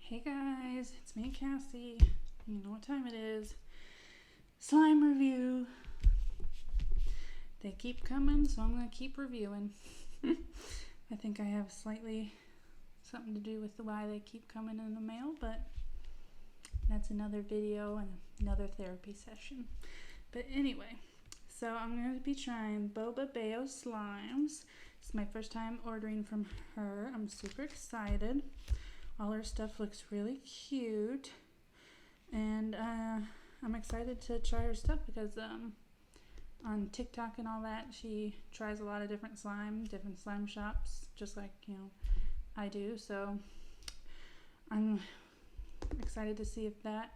Hey guys, it's me, Cassie. You know what time it is. Slime review. They keep coming, so I'm going to keep reviewing. I think I have slightly something to do with why they keep coming in the mail, but that's another video and another therapy session. But anyway, so I'm going to be trying Boba slimes. It's my first time ordering from her. I'm super excited. All her stuff looks really cute, and I'm excited to try her stuff because on Tik Tok and all that, she tries a lot of different slime shops, just like, I do. So I'm excited to see if that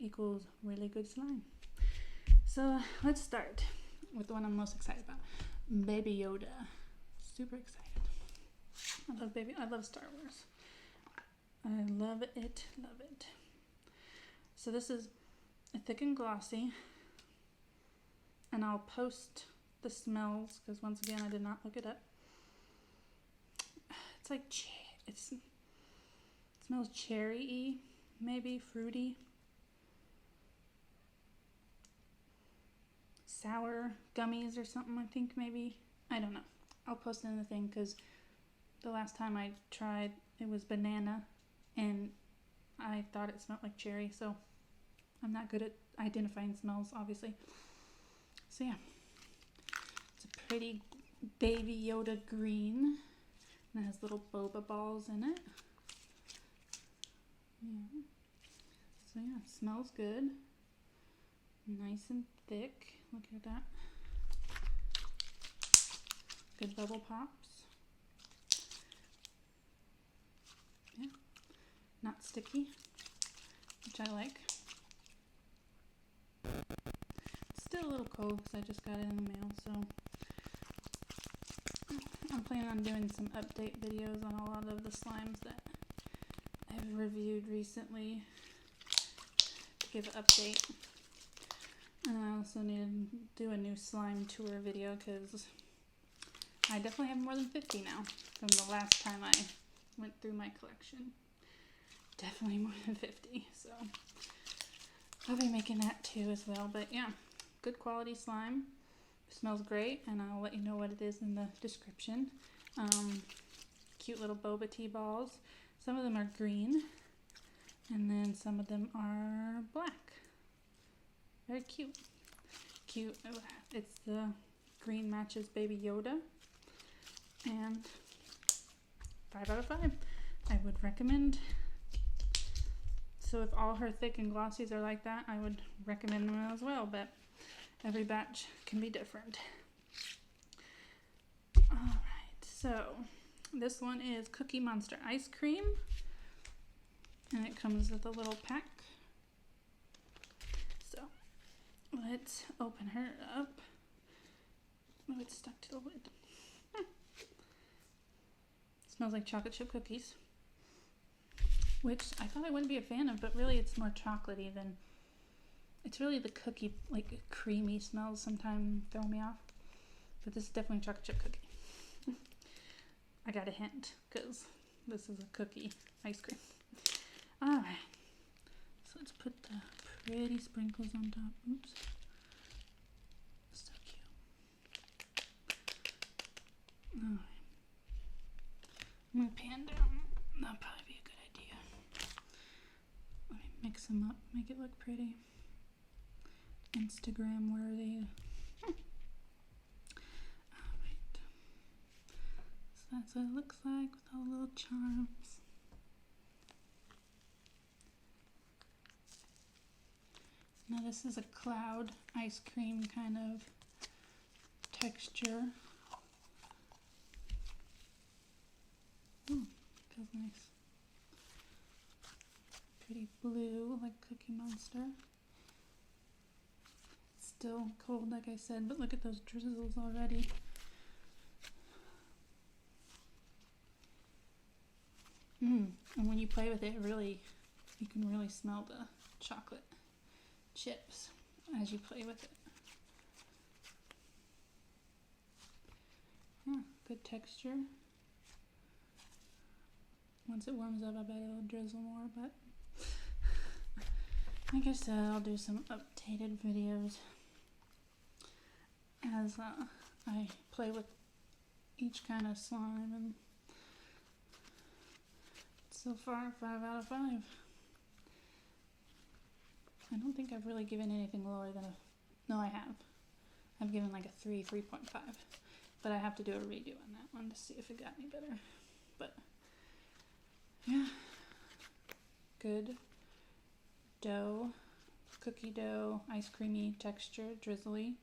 equals really good slime. So let's start with the one I'm most excited about, Baby Yoda. Super excited. I love Star Wars. I love it, love it. So this is a thick and glossy, and I'll post the smells because once again I did not look it up. It's like it smells cherry-y, maybe fruity, sour gummies or something. I think maybe, I don't know. I'll post it in the thing because the last time I tried it was banana. And I thought it smelled like cherry, so I'm not good at identifying smells, obviously. So yeah, it's a pretty Baby Yoda green, and it has little boba balls in it. Yeah. So yeah, it smells good. Nice and thick. Look at that. Good bubble pops. Yeah. Not sticky, which I like. It's still a little cold because I just got it in the mail, so I'm planning on doing some update videos on a lot of the slimes that I've reviewed recently to give an update. And I also need to do a new slime tour video because I definitely have more than 50 now from the last time I went through my collection. Definitely more than 50, so I'll be making that too as well. But yeah, good quality slime. Smells great, and I'll let you know what it is in the description. Cute little boba tea balls. Some of them are green, and then some of them are black. Very cute. Cute. It's the green matches Baby Yoda, and 5 out of 5. I would recommend. So if all her thick and glossies are like that, I would recommend them as well, but every batch can be different. Alright, so this one is Cookie Monster Ice Cream, and it comes with a little pack. So let's open her up. Oh, it's stuck to the lid. Smells like chocolate chip cookies, which I thought I wouldn't be a fan of, but really it's more chocolatey than, it's really the cookie, like creamy smells sometimes throw me off, but this is definitely a chocolate chip cookie. I got a hint, because this is a cookie ice cream. Alright, so let's put the pretty sprinkles on top. Oops. So cute. Alright. I'm going to pan down. That'll probably be a good idea. Let me mix them up, make it look pretty. Instagram worthy. Alright. So that's what it looks like with all the little charms. Now this is a cloud ice cream kind of texture. Ooh, feels nice. Pretty blue, like Cookie Monster. Still cold, like I said, but look at those drizzles already. And when you play with it, you can really smell the chocolate chips as you play with it. Yeah, good texture. Once it warms up, I bet it'll drizzle more, but like I said, I'll do some updated videos as I play with each kind of slime, and so far 5 out of 5. I don't think I've really given anything lower than no, I have. I've given like a 3.5, but I have to do a redo on that one to see if it got any better. But yeah, good dough, cookie dough, ice creamy texture, drizzly.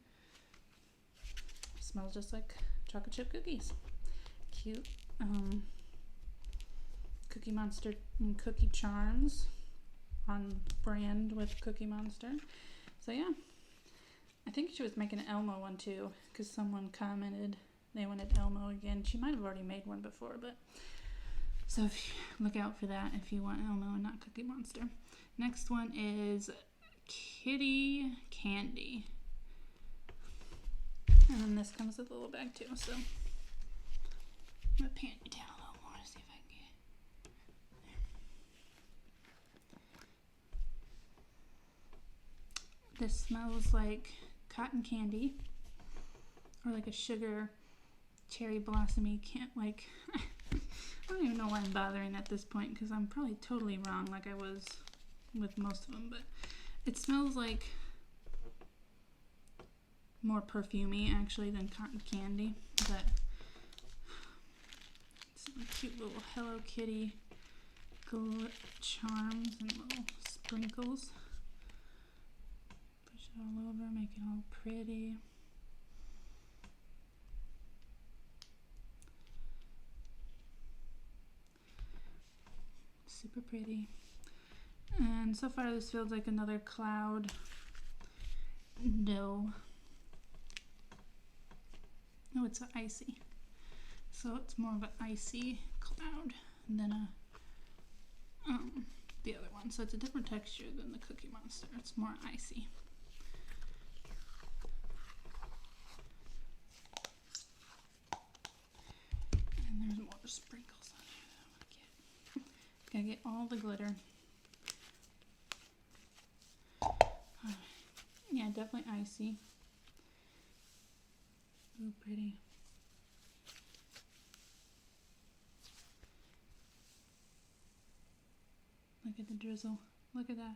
Smells just like chocolate chip cookies. Cute. Cookie Monster and Cookie Charms on brand with Cookie Monster. So yeah, I think she was making an Elmo one too, because someone commented they wanted Elmo again. She might have already made one before, but so if you look out for that if you want Elmo and not Cookie Monster. Next one is Kitty Candy. And then this comes with a little bag too, so I'm gonna pan you down a little more to see if I can get. This smells like cotton candy, or like a sugar cherry blossomy like I don't even know why I'm bothering at this point, because I'm probably totally wrong like I was with most of them, but it smells like more perfumey actually than cotton candy, but some cute little Hello Kitty charms and little sprinkles. Push it all over, make it all pretty. Super pretty. And so far this feels like another cloud dough. No, it's icy. So it's more of an icy cloud than the other one. So it's a different texture than the Cookie Monster. It's more icy. And there's more sprinkles on there that I want to get. Gotta get all the glitter. Yeah, definitely icy. Ooh, pretty. Look at the drizzle. Look at that.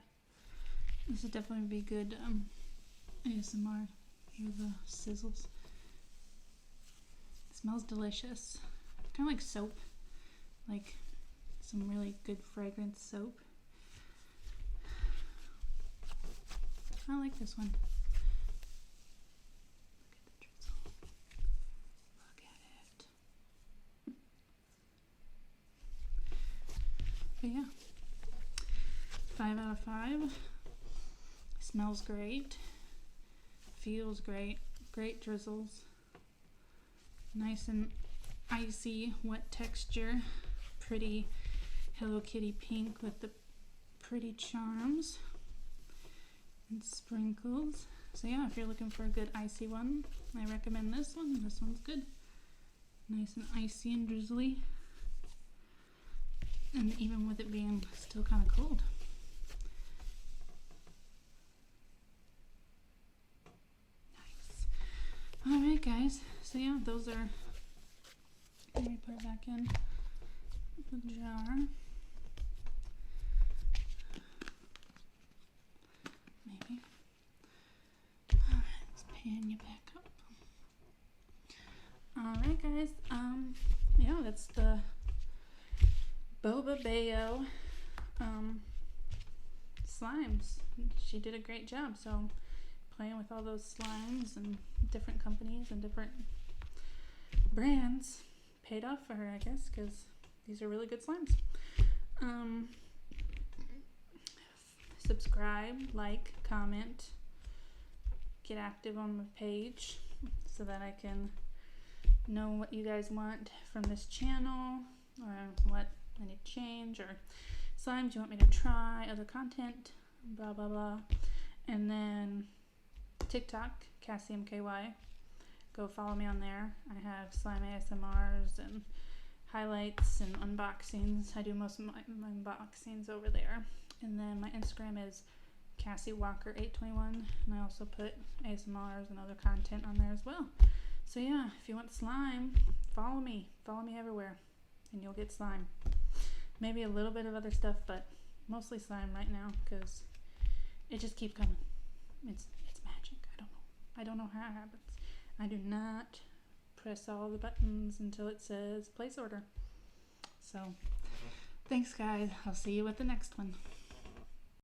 This would definitely be good ASMR. Hear the sizzles. It smells delicious. Kind of like soap. Like some really good fragrance soap. I like this one. Look at it. But yeah, 5 out of 5. Smells great. Feels great. Great drizzles. Nice and icy, wet texture. Pretty Hello Kitty pink with the pretty charms and sprinkles. So yeah, if you're looking for a good icy one, I recommend this one. This one's good. Nice and icy and drizzly. And even with it being still kind of cold. Nice. Alright guys, so yeah, those are, let me put it back in the jar. Maybe. Alright, let's pan you back up. Alright guys, yeah, that's the Boba Bayo slimes. She did a great job, so playing with all those slimes and different companies and different brands paid off for her, I guess, because these are really good slimes. Subscribe, like, comment, get active on the page so that I can know what you guys want from this channel, or what I need to change, or slimes you want me to try, other content, blah blah blah. And then TikTok, cassiemky. Go follow me on there. I have slime ASMRs and highlights and unboxings. I do most of my unboxings over there. And then my Instagram is cassiewalker821, and I also put ASMRs and other content on there as well. So yeah, if you want slime, follow me everywhere, and you'll get slime. Maybe a little bit of other stuff, but mostly slime right now because it just keeps coming. It's magic. I don't know how it happens. I do not press all the buttons until it says place order. So thanks guys, I'll see you with the next one.